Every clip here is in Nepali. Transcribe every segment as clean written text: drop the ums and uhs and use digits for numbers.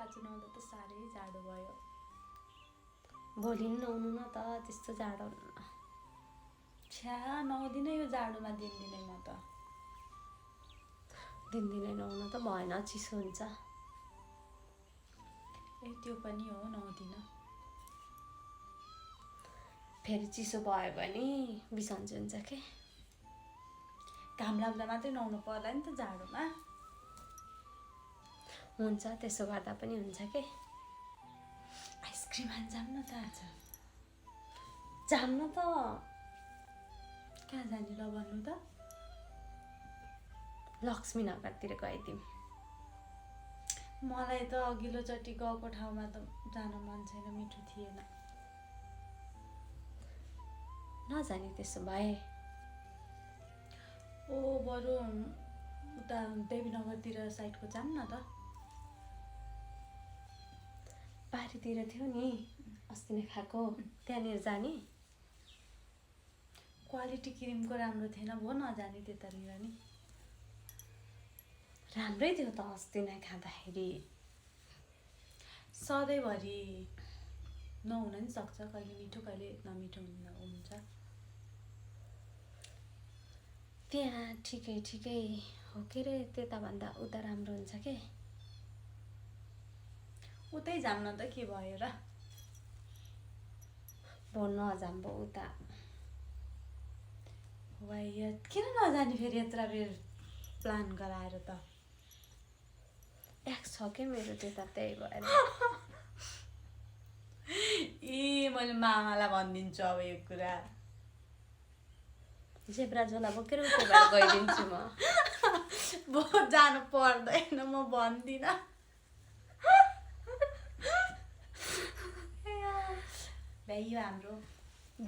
आज नुहाउँदा त साह्रै जाडो भयो। भोलि नि नुहाउनु न त, त्यस्तो जाडो हुन्न। छ्या नुहाउँदिनँ यो जाडोमा दिनदिनै म त। दिनदिनै नुहाउनु त भएन, चिसो हुन्छ। ए त्यो पनि हो, नुहाउँदिनँ। फेरि चिसो भयो भने बिसन्चो हुन्छ के। घाम लाग्दा मात्रै नुहाउनु पर्ला नि त जाडोमा। हुन्छ, त्यसो गर्दा पनि हुन्छ के। आइसक्रिम खान जाऊँ न त आज। जाऊँ न त। कहाँ जाने ल भन्नु त? लक्ष्मीनगरतिर गइदिउँ। मलाई त अघिल्लोचोटि गएको ठाउँमा त जान मन छैन, मिठो थिएन। नजाने त्यसो भए। ओ बरु उता देवीनगरतिर साइडको जाऊँ न त। पारीतिर थियो नि अस्ति नै खाएको, त्यहाँनिर जाने। क्वालिटी क्रिमको राम्रो थिएन, भो नजाने त्यतानिर नि। राम्रै थियो त अस्ति नै खाँदाखेरि। सधैँभरि नहुन नि सक्छ, कहिले मिठो कहिले नमिठो हुन्छ। त्यहाँ ठिकै ठिकै हो के रे, त्यताभन्दा उता राम्रो हुन्छ के। उतै जाऊँ न त, के भयो र। भो नजाऊँ भो उता। वाइ किन नजाने फेरि यत्रो बेर प्लान गराएर त। एक्स छ के मेरो त्यता, त्यही भएर। ए मैले मामालाई भनिदिन्छु अब यो कुरा। जेब्रा झोला बोकेर उताबाट गइदिन्छु म। भो जानु पर्दैन, म भन्दिनँ। भ्याइयो हाम्रो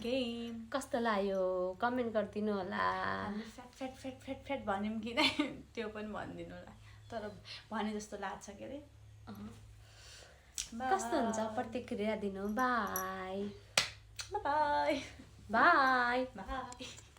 गेम। कस्तो लाग्यो कमेन्ट गरिदिनु होला। हामी fat fat fat fat fat भन्यौँ कि नै त्यो पनि भनिदिनु होला। तर भने जस्तो लाग्छ के अरे। कस्तो हुन्छ प्रतिक्रिया दिनु। By by by by.